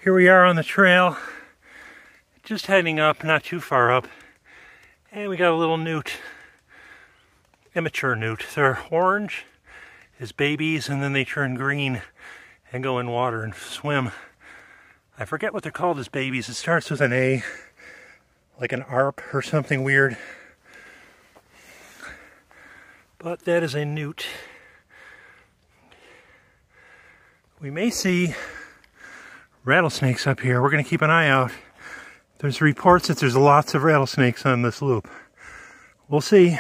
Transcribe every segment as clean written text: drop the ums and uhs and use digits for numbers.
Here we are on the trail, just heading up, not too far up, and we got a little newt, immature newt. They're orange as babies, and then they turn green and go in water and swim. I forget what they're called as babies. It starts with an A, like an ARP or something weird. But that is a newt. We may see rattlesnakes up here. We're going to keep an eye out. There's reports that there's lots of rattlesnakes on this loop. We'll see.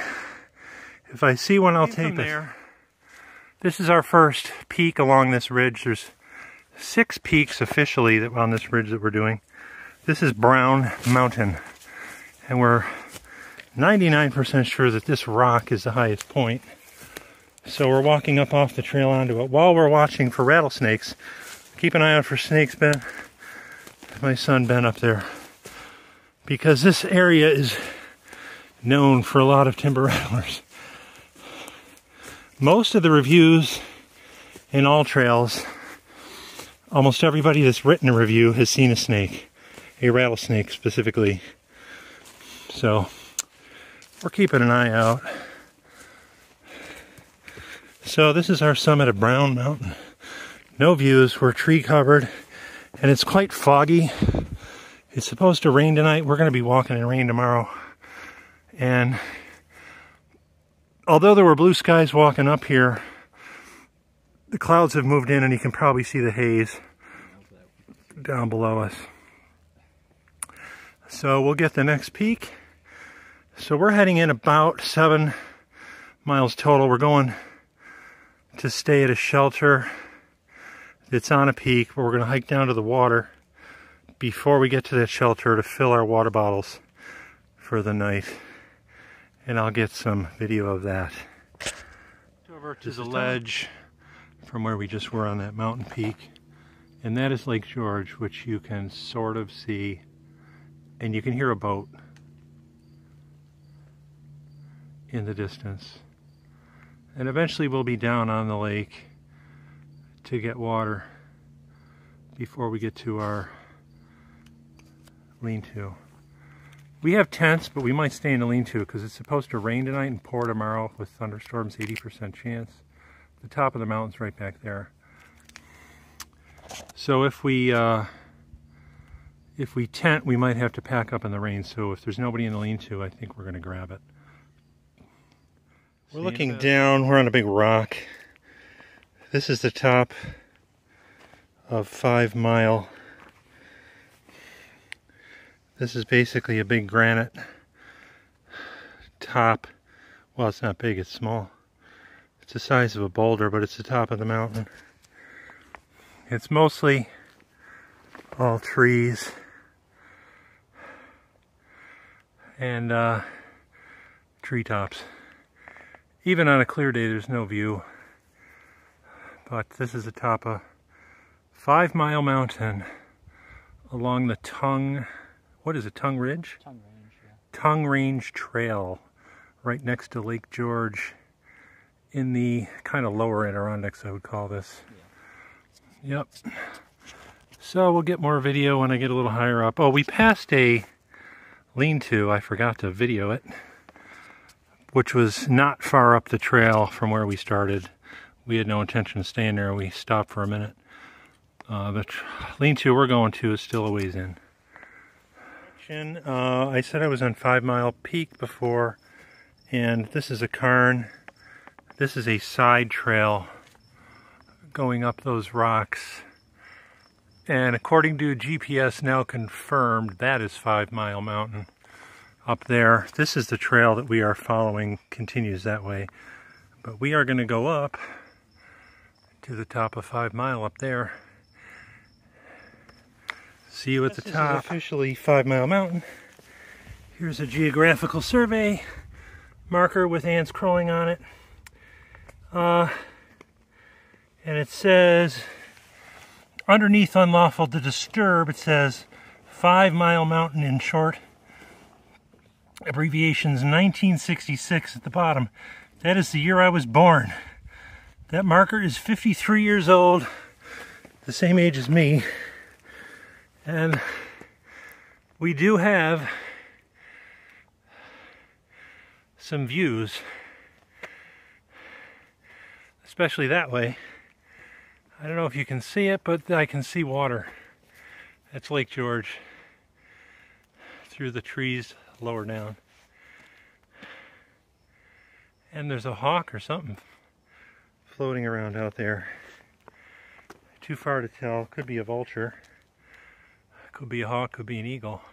If I see one, I'll tape it. This is our first peak along this ridge. There's 6 peaks officially on this ridge that we're doing. This is Brown Mountain, and we're 99% sure that this rock is the highest point. So we're walking up off the trail onto it while we're watching for rattlesnakes. Keep an eye out for snakes, Ben. My son Ben up there. Because this area is known for a lot of timber rattlers. Most of the reviews in all trails, almost everybody that's written a review has seen a snake. A rattlesnake specifically. So we're keeping an eye out. So this is our summit of Brown Mountain. No views, we're tree covered, and it's quite foggy. It's supposed to rain tonight. We're going to be walking in rain tomorrow. And although there were blue skies walking up here, the clouds have moved in and you can probably see the haze down below us. So we'll get the next peak. So we're heading in about 7 miles total. We're going to stay at a shelter that's on a peak, but we're going to hike down to the water before we get to that shelter to fill our water bottles for the night. And I'll get some video of that. Over to the ledge from where we just were on that mountain peak. And that is Lake George, which you can sort of see. And you can hear a boat in the distance. And eventually we'll be down on the lake to get water before we get to our lean-to. We have tents, but we might stay in the lean-to because it's supposed to rain tonight and pour tomorrow with thunderstorms, 80% chance. The top of the mountain's right back there. So if we tent, we might have to pack up in the rain. So if there's nobody in the lean-to, I think we're going to grab it. We're looking down. We're on a big rock. This is the top of 5 Mile. This is basically a big granite top. Well, it's not big, it's small. It's the size of a boulder, but it's the top of the mountain. It's mostly all trees and treetops. Even on a clear day, there's no view. But this is the top of 5 Mile Mountain along the Tongue, what is it, Tongue Ridge? Tongue Range, yeah. Tongue Range Trail, right next to Lake George in the kind of lower Adirondacks, I would call this. Yeah. Yep. So we'll get more video when I get a little higher up. Oh, we passed a lean-to, I forgot to video it, which was not far up the trail from where we started. We had no intention of staying there. We stopped for a minute. The lean-to we're going to is still a ways in. I said I was on 5 Mile Peak before, and this is a cairn. This is a side trail going up those rocks. And according to GPS now confirmed, that is 5 Mile Mountain up there. This is the trail that we are following, continues that way. But we are going to go up to the top of 5 Mile up there. See you at the top. This is officially 5 Mile Mountain. Here's a geographical survey marker with ants crawling on it. And it says, underneath unlawful to disturb, it says 5 Mile Mountain in short. Abbreviations 1966 at the bottom. That is the year I was born. That marker is 53 years old, the same age as me. And we do have some views, especially that way. I don't know if you can see it, but I can see water. That's Lake George through the trees lower down. And there's a hawk or something floating around out there. Too far to tell. Could be a vulture. Could be a hawk, could be an eagle.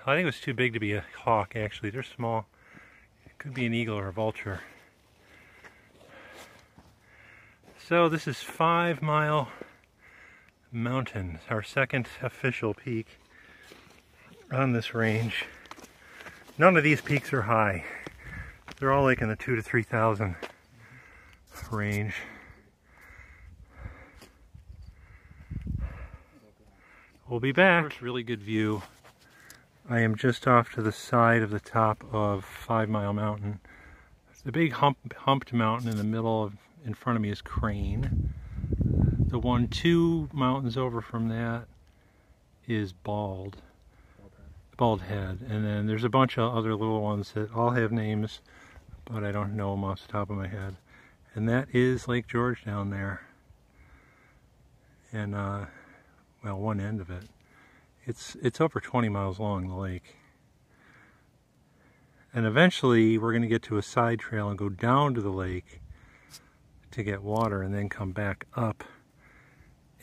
I think it was too big to be a hawk, actually. They're small. It could be an eagle or a vulture. So this is 5 Mile Mountain, our second official peak on this range. None of these peaks are high. They're all like in the 2,000 to 3,000 range. We'll be back. First really good view. I am just off to the side of the top of 5 Mile Mountain. The big humped mountain in the middle in front of me is Crane. The one 2 mountains over from that is Bald Head. And then there's a bunch of other little ones that all have names, but I don't know them off the top of my head. And that is Lake George down there. And well, one end of it. It's over 20 miles long, the lake. And eventually we're going to get to a side trail and go down to the lake to get water and then come back up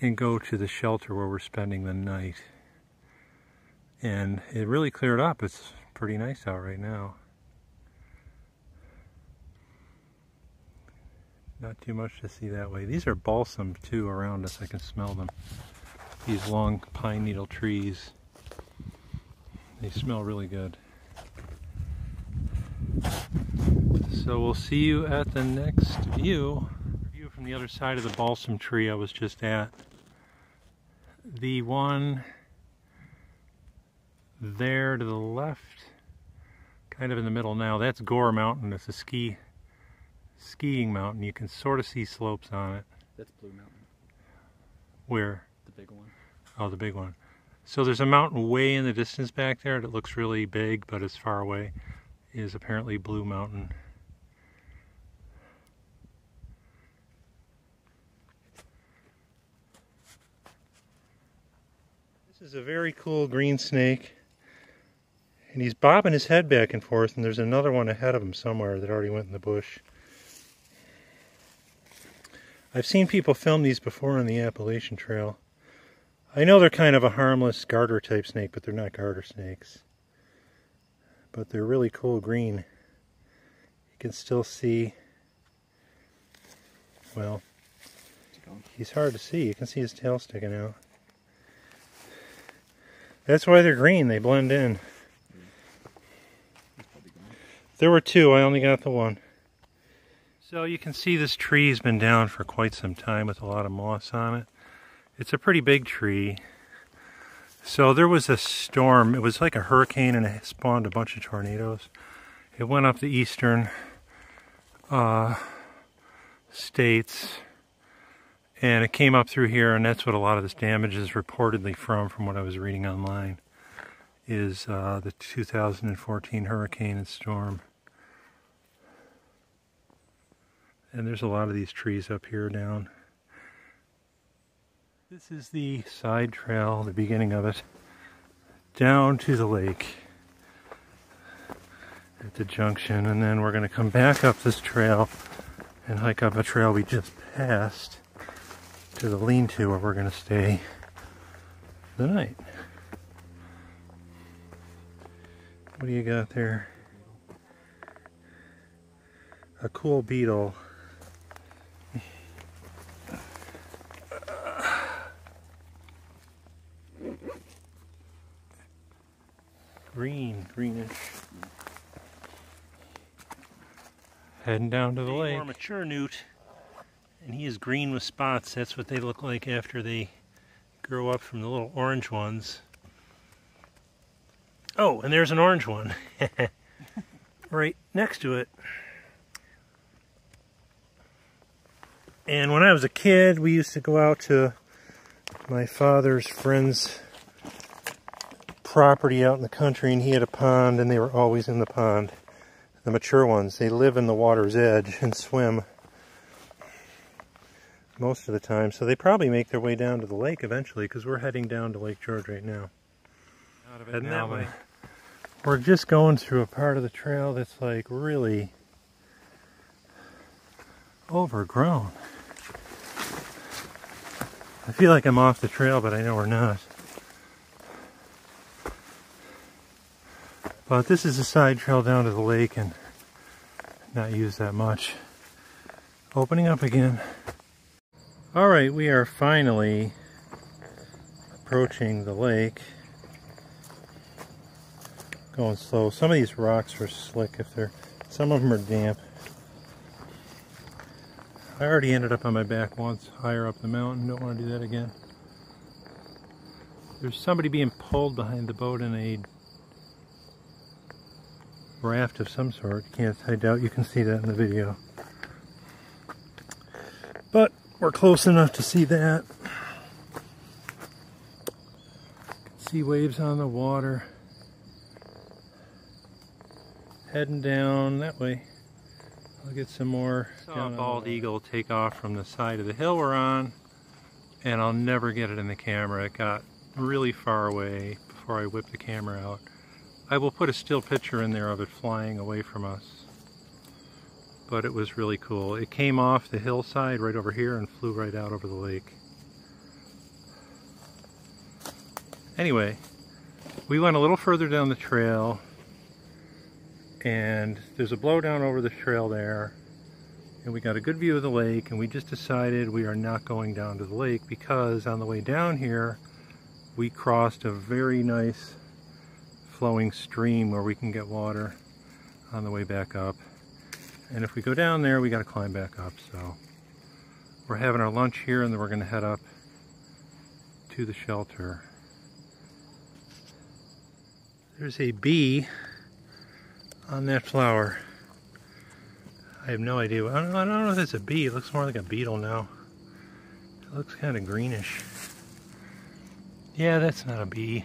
and go to the shelter where we're spending the night. And it really cleared up. It's pretty nice out right now. Not too much to see that way. These are balsam too around us. I can smell them. These long pine needle trees. They smell really good. So we'll see you at the next view. View from the other side of the balsam tree I was just at. The one there to the left, kind of in the middle now, that's Gore Mountain. It's a skiing mountain. You can sort of see slopes on it. That's Blue Mountain. Where? The big one. Oh, the big one. So there's a mountain way in the distance back there that looks really big, but as far away is apparently Blue Mountain. This is a very cool green snake, and he's bobbing his head back and forth, and there's another one ahead of him somewhere that already went in the bush. I've seen people film these before on the Appalachian Trail. I know they're kind of a harmless garter type snake, but they're not garter snakes. But they're really cool green. You can still see, well, he's hard to see. You can see his tail sticking out. That's why they're green, they blend in. There were 2, I only got the one. So you can see this tree's been down for quite some time with a lot of moss on it. It's a pretty big tree. So there was a storm. It was like a hurricane and it spawned a bunch of tornadoes. It went up the eastern states and it came up through here, and that's what a lot of this damage is reportedly from what I was reading online, is the 2014 hurricane and storm. And there's a lot of these trees up here down. This is the side trail, the beginning of it, down to the lake at the junction, and then we're going to come back up this trail and hike up a trail we just passed to the lean-to where we're going to stay the night. What do you got there? A cool beetle. Greenish. Heading down to the lake. More mature newt, and he is green with spots. That's what they look like after they grow up from the little orange ones. Oh, and there's an orange one right next to it. And when I was a kid, we used to go out to my father's friend's property out in the country, and he had a pond, and they were always in the pond. The mature ones, they live in the water's edge and swim most of the time, so they probably make their way down to the lake eventually, because we're heading down to Lake George right now. Heading that way. We're just going through a part of the trail that's like really overgrown. I feel like I'm off the trail, but I know we're not. But this is a side trail down to the lake and not used that much. Opening up again. Alright, we are finally approaching the lake. Going slow. Some of these rocks are slick some of them are damp. I already ended up on my back once higher up the mountain. Don't want to do that again. There's somebody being pulled behind the boat in a raft of some sort. I doubt you can see that in the video. But we're close enough to see that. You can see waves on the water. Heading down that way. I'll get some more. Saw a bald eagle take off from the side of the hill we're on, and I'll never get it in the camera. It got really far away before I whipped the camera out. I will put a still picture in there of it flying away from us. But it was really cool. It came off the hillside right over here and flew right out over the lake. Anyway, we went a little further down the trail, and there's a blowdown over the trail there, and we got a good view of the lake, and we just decided we are not going down to the lake because on the way down here we crossed a very nice flowing stream where we can get water on the way back up. And if we go down there, we got to climb back up. So we're having our lunch here, and then we're going to head up to the shelter. There's a bee on that flower. I have no idea. I don't know if it's a bee. It looks more like a beetle now. It looks kind of greenish. Yeah, that's not a bee.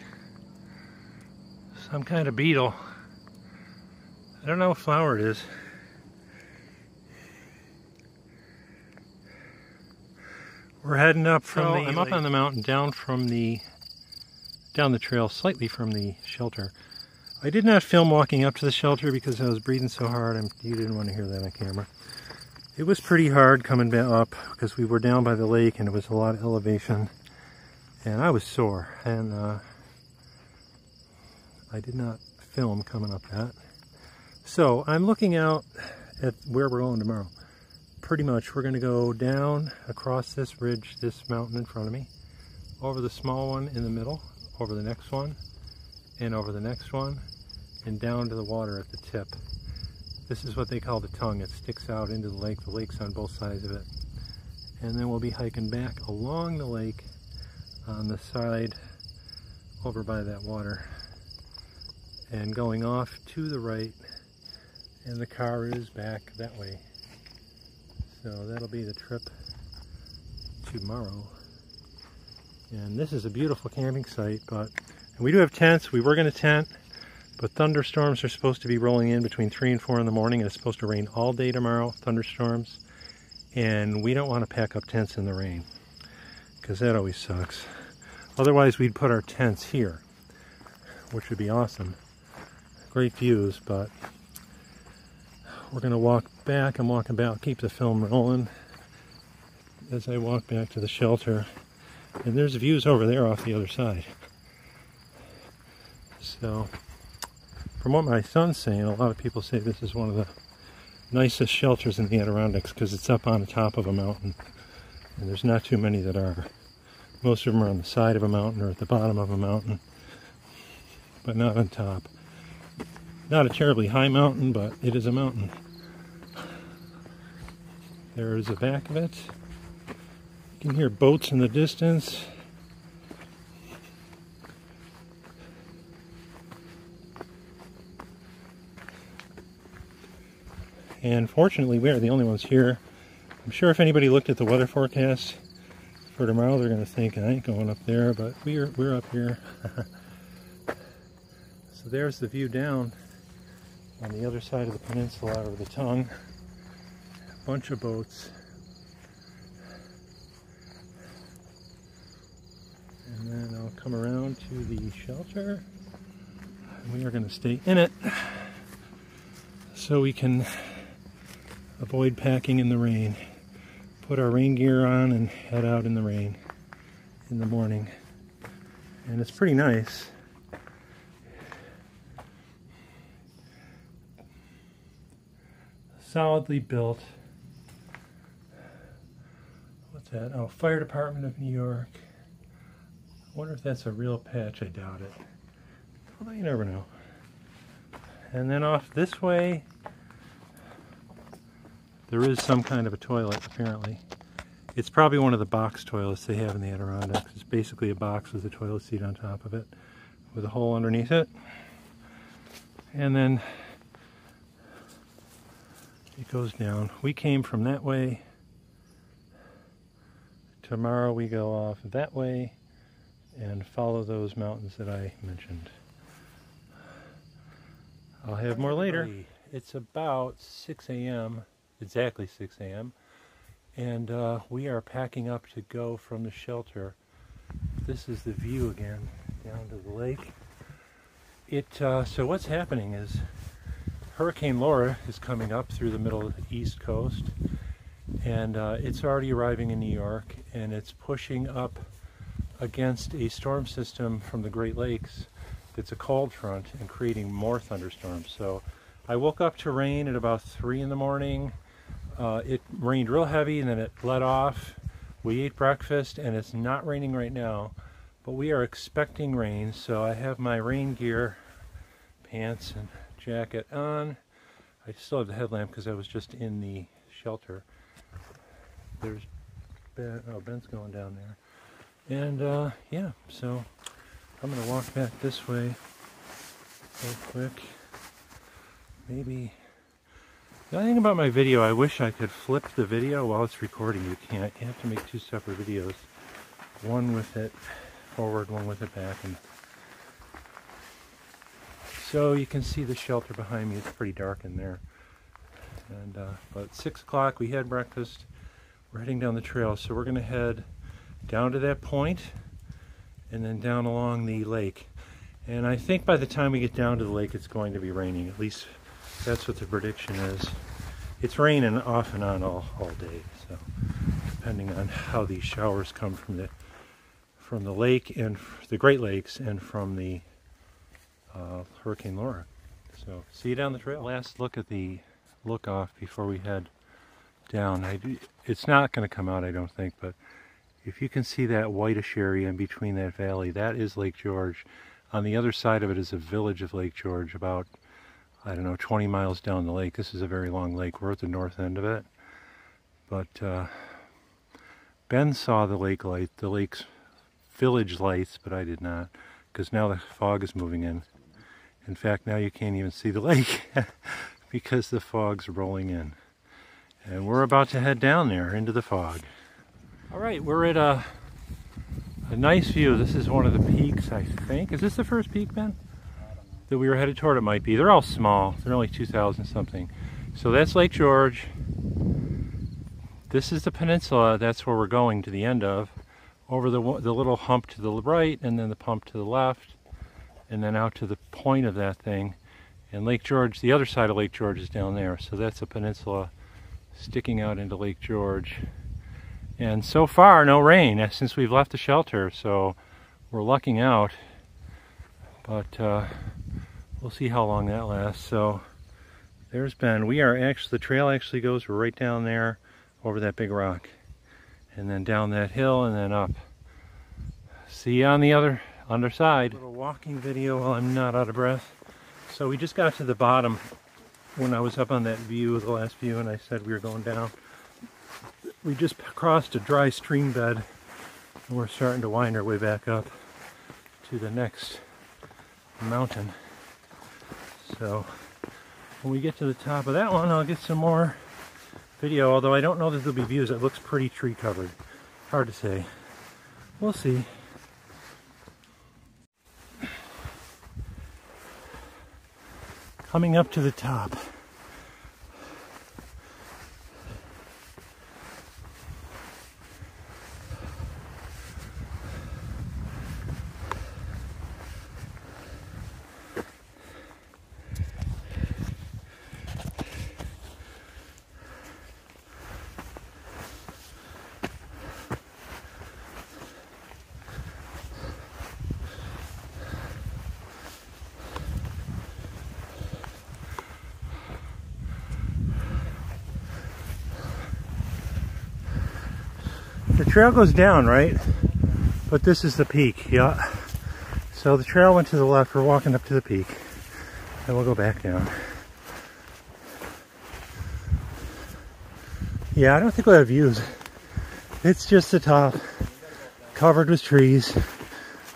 Some kind of beetle. I don't know what flower it is. We're heading up from I'm up on the mountain, down the trail slightly from the shelter. I did not film walking up to the shelter because I was breathing so hard. You didn't want to hear that on camera. It was pretty hard coming back up because we were down by the lake and it was a lot of elevation, and I was sore, and I did not film coming up that. So I'm looking out at where we're going tomorrow. Pretty much we're going to go down across this ridge, this mountain in front of me, over the small one in the middle, over the next one, and over the next one, and down to the water at the tip. This is what they call the tongue. It sticks out into the lake. The lake's on both sides of it. And then we'll be hiking back along the lake on the side over by that water and going off to the right, and the car is back that way. So that'll be the trip tomorrow. And this is a beautiful camping site, and we do have tents. We were going to tent, but thunderstorms are supposed to be rolling in between 3 and 4 in the morning, and it's supposed to rain all day tomorrow, thunderstorms. And we don't want to pack up tents in the rain, because that always sucks. Otherwise, we'd put our tents here, which would be awesome. Great views, but we're going to walk back. I'm walking back, keep the film rolling as I walk back to the shelter. And there's views over there off the other side. So, from what my son's saying, a lot of people say this is one of the nicest shelters in the Adirondacks because it's up on the top of a mountain. And there's not too many that are. Most of them are on the side of a mountain or at the bottom of a mountain, but not on top. Not a terribly high mountain, but it is a mountain. There's the back of it. You can hear boats in the distance. And fortunately, we are the only ones here. I'm sure if anybody looked at the weather forecast For tomorrow they're going to think I ain't going up there, but we're up here. So there's the view down on the other side of the peninsula over the tongue. A bunch of boats. And then I'll come around to the shelter. We are going to stay in it so we can avoid packing in the rain. Put our rain gear on and head out in the rain in the morning. And it's pretty nice. Solidly built. What's that? Oh, Fire Department of New York. I wonder if that's a real patch. I doubt it. Although you never know. And then off this way, there is some kind of a toilet, apparently. It's probably one of the box toilets they have in the Adirondacks. It's basically a box with a toilet seat on top of it, with a hole underneath it. And then it goes down. We came from that way. Tomorrow we go off that way and follow those mountains that I mentioned. I'll have more later. It's about 6 a.m., exactly 6 a.m., and we are packing up to go from the shelter. This is the view again, down to the lake. So what's happening is Hurricane Laura is coming up through the middle of the East Coast, and it's already arriving in New York, and it's pushing up against a storm system from the Great Lakes. It's a cold front and creating more thunderstorms. So I woke up to rain at about 3 in the morning. It rained real heavy and then it let off. We ate breakfast and it's not raining right now, but we are expecting rain. So I have my rain gear, pants and jacket on. I still have the headlamp because I was just in the shelter. There's Ben. Oh, Ben's going down there. And yeah, so I'm going to walk back this way real quick. Maybe. The only thing about my video, I wish I could flip the video while it's recording. You can't. You have to make two separate videos. One with it forward, one with it back. And so you can see the shelter behind me. It's pretty dark in there. And about 6 o'clock, we had breakfast. We're heading down the trail. So we're going to head down to that point and then down along the lake. And I think by the time we get down to the lake it's going to be raining. At least that's what the prediction is. It's raining off and on all day, so depending on how these showers come from the lake and the Great Lakes and from the Hurricane Laura. So see you down the trail. Last look at the look off before we head down. It's not going to come out, I don't think, but if you can see that whitish area in between that valley, that is Lake George. On the other side of it is a village of Lake George, about, I don't know, 20 miles down the lake. This is a very long lake. We're at the north end of it. But Ben saw the lake's village lights, but I did not, because now the fog is moving in. In fact, now you can't even see the lake because the fog's rolling in. And we're about to head down there into the fog. All right, we're at a nice view. This is one of the peaks, I think. Is this the first peak, Ben? That we were headed toward? It might be. They're all small. They're only 2,000 something. So that's Lake George. This is the peninsula. That's where we're going to the end of. Over the little hump to the right, and then the hump to the left, and then out to the point of that thing. And Lake George, the other side of Lake George is down there. So that's a peninsula sticking out into Lake George. And so far, no rain since we've left the shelter, so we're lucking out. But we'll see how long that lasts. So there's Ben. The trail actually goes right down there over that big rock. And then down that hill and then up. See you on the other side. A little walking video while I'm not out of breath. So we just got to the bottom when I was up on that view, the last view, and I said we were going down. We just crossed a dry stream bed and we're starting to wind our way back up to the next mountain. So when we get to the top of that one, I'll get some more video, although I don't know that there'll be views. It looks pretty tree covered. Hard to say. We'll see. Coming up to the top. The trail goes down, right? But this is the peak, yeah. So the trail went to the left, we're walking up to the peak. And we'll go back down. Yeah, I don't think we'll have views. It's just the top, covered with trees.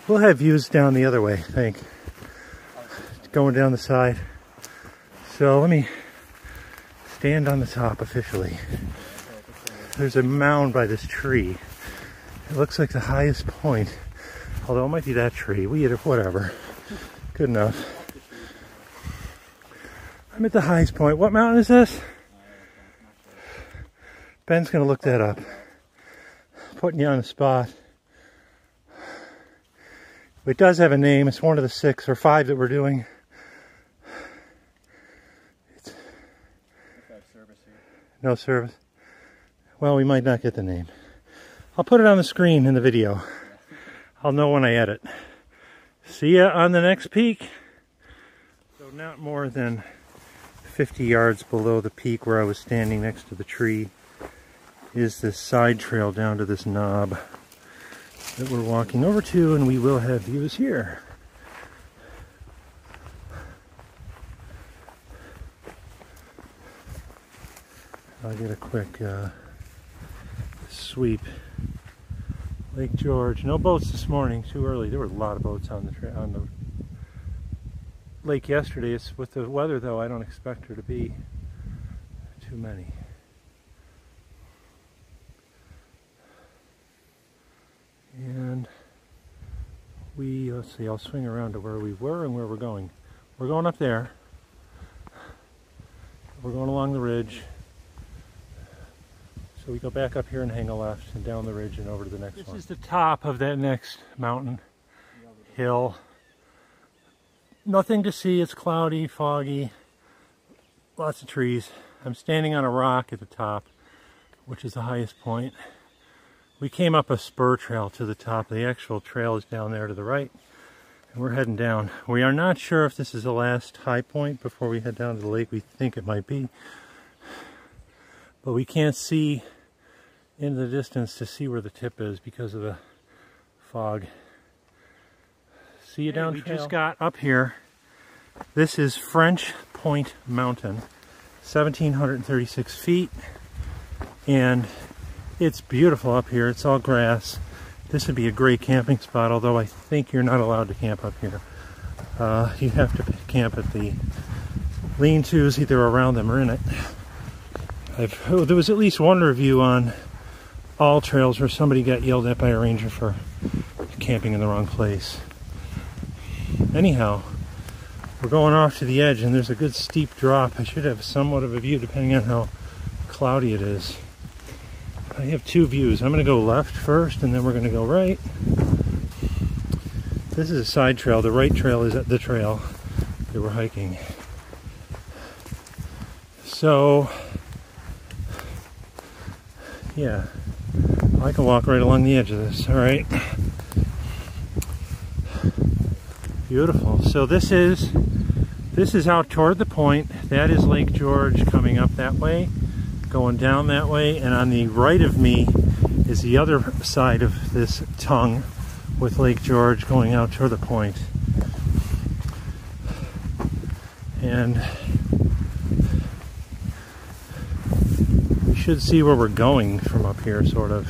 We'll have views down the other way, I think. Going down the side. So let me stand on the top officially. There's a mound by this tree. It looks like the highest point, although it might be that tree. Whatever. Good enough. I'm at the highest point. What mountain is this? Ben's gonna look that up. Putting you on the spot. It does have a name. It's one of the 6 or 5 that we're doing. No service. Well, we might not get the name. I'll put it on the screen in the video. I'll know when I edit. See ya on the next peak. So not more than 50 yards below the peak where I was standing next to the tree is this side trail down to this knob that we're walking over to, and we will have views here. I'll get a quick sweep. Lake George. No boats this morning. Too early. There were a lot of boats on the lake yesterday. It's with the weather, though. I don't expect there to be too many. And let's see. I'll swing around to where we were and where we're going. We're going up there. We're going along the ridge. So we go back up here and hang a left and down the ridge and over to the next one. This is the top of that next mountain hill. Nothing to see. It's cloudy, foggy, lots of trees. I'm standing on a rock at the top, which is the highest point. We came up a spur trail to the top. The actual trail is down there to the right, and we're heading down. We are not sure if this is the last high point before we head down to the lake. We think it might be. But we can't see into the distance to see where the tip is because of the fog. See you down trail. We just got up here. This is French Point Mountain, 1,736 feet, and it's beautiful up here. It's all grass. This would be a great camping spot, although I think you're not allowed to camp up here. You have to camp at the lean-tos, either around them or in it. There was at least one review on All Trails where somebody got yelled at by a ranger for camping in the wrong place. Anyhow, we're going off to the edge, and there's a good steep drop. I should have somewhat of a view depending on how cloudy it is. I have 2 views. I'm going to go left first, and then we're going to go right. This is a side trail. The right trail is the trail that we're hiking. So yeah, I can walk right along the edge of this. All right, beautiful. So this is out toward the point. That is Lake George coming up that way, going down that way, and on the right of me is the other side of this tongue with Lake George going out toward the point. And should see where we're going from up here, sort of.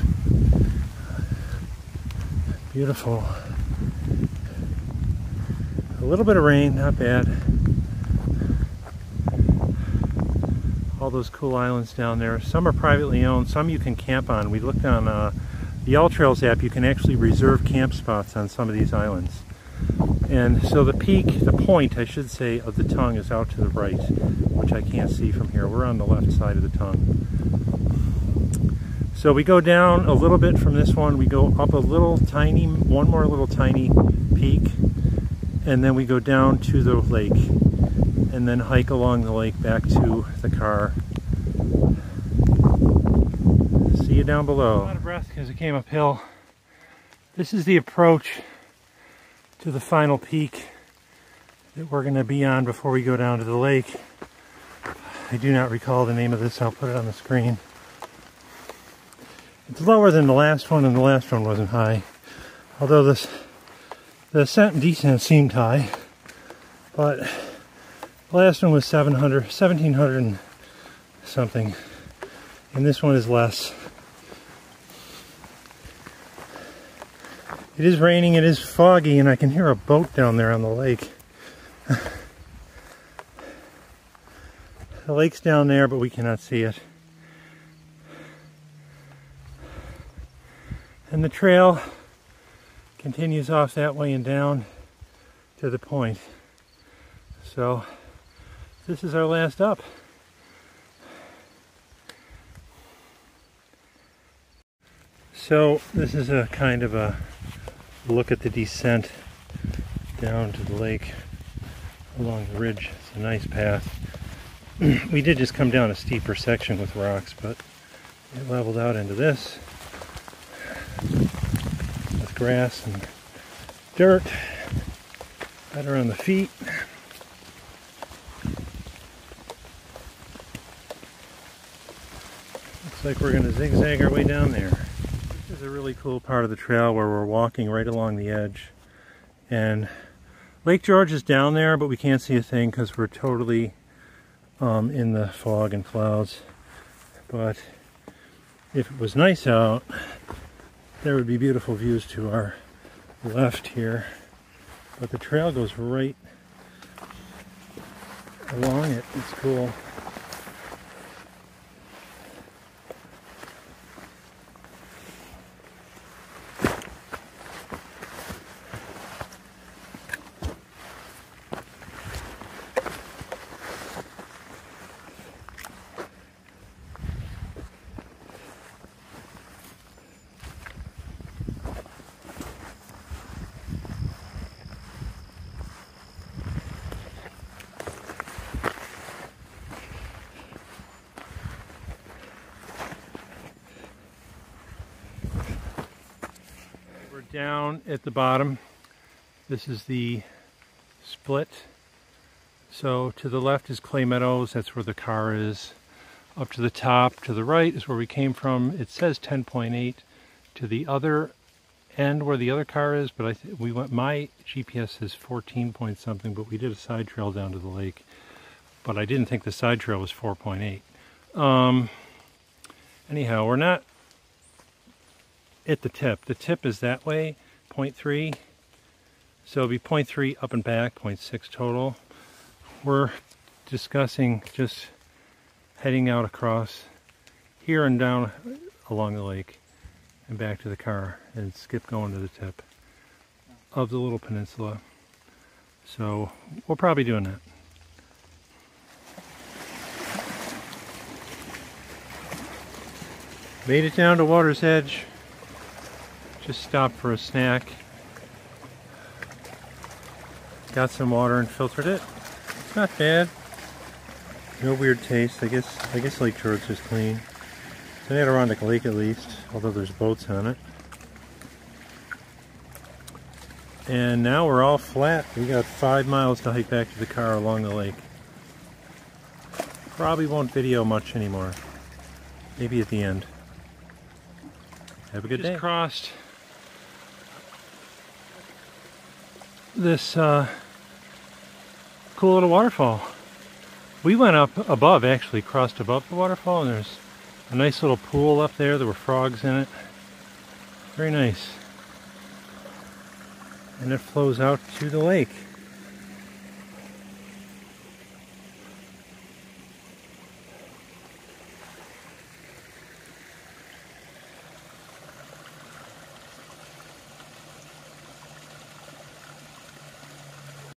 Beautiful. A little bit of rain, not bad. All those cool islands down there. Some are privately owned, some you can camp on. We looked on the AllTrails app, you can actually reserve camp spots on some of these islands. And so the peak, the point, I should say, of the tongue is out to the right, which I can't see from here. We're on the left side of the tongue. So we go down a little bit from this one. We go up a little tiny, one more little tiny peak, and then we go down to the lake, and then hike along the lake back to the car. See you down below. I'm out of breath because it came uphill. This is the approach to the final peak that we're going to be on before we go down to the lake. I do not recall the name of this. I'll put it on the screen. It's lower than the last one, and the last one wasn't high. Although the ascent and descent seemed high, but the last one was 1700 and something, and this one is less. It is raining, it is foggy, and I can hear a boat down there on the lake. The lake's down there, but we cannot see it. And the trail continues off that way and down to the point. So this is our last up. So this is a kind of a look at the descent down to the lake along the ridge. It's a nice path. We did just come down a steeper section with rocks, but it leveled out into this with grass and dirt right around the feet. Looks like we're going to zigzag our way down there. This is a really cool part of the trail where we're walking right along the edge, and Lake George is down there, but we can't see a thing because we're totally in the fog and clouds. But if it was nice out, there would be beautiful views to our left here. But the trail goes right along it. It's cool. Down at the bottom, this is the split. So to the left is Clay Meadows, that's where the car is. Up to the top, to the right is where we came from. It says 10.8 to the other end where the other car is, but we went. My GPS says 14 point something, but we did a side trail down to the lake. But I didn't think the side trail was 4.8. Anyhow, we're not at the tip. The tip is that way, 0.3. So it'll be 0.3 up and back, 0.6 total. We're discussing just heading out across here and down along the lake and back to the car and skip going to the tip of the little peninsula. So we're probably doing that. Made it down to water's edge. Just stopped for a snack. Got some water and filtered it. It's not bad. No weird taste. I guess Lake George is clean. It's an Adirondack lake at least, although there's boats on it. And now we're all flat. We got 5 miles to hike back to the car along the lake. Probably won't video much anymore. Maybe at the end. Have a good day. Just crossed this cool little waterfall. We went up above, actually crossed above the waterfall, and there's a nice little pool up there. There were frogs in it. Very nice. And it flows out to the lake.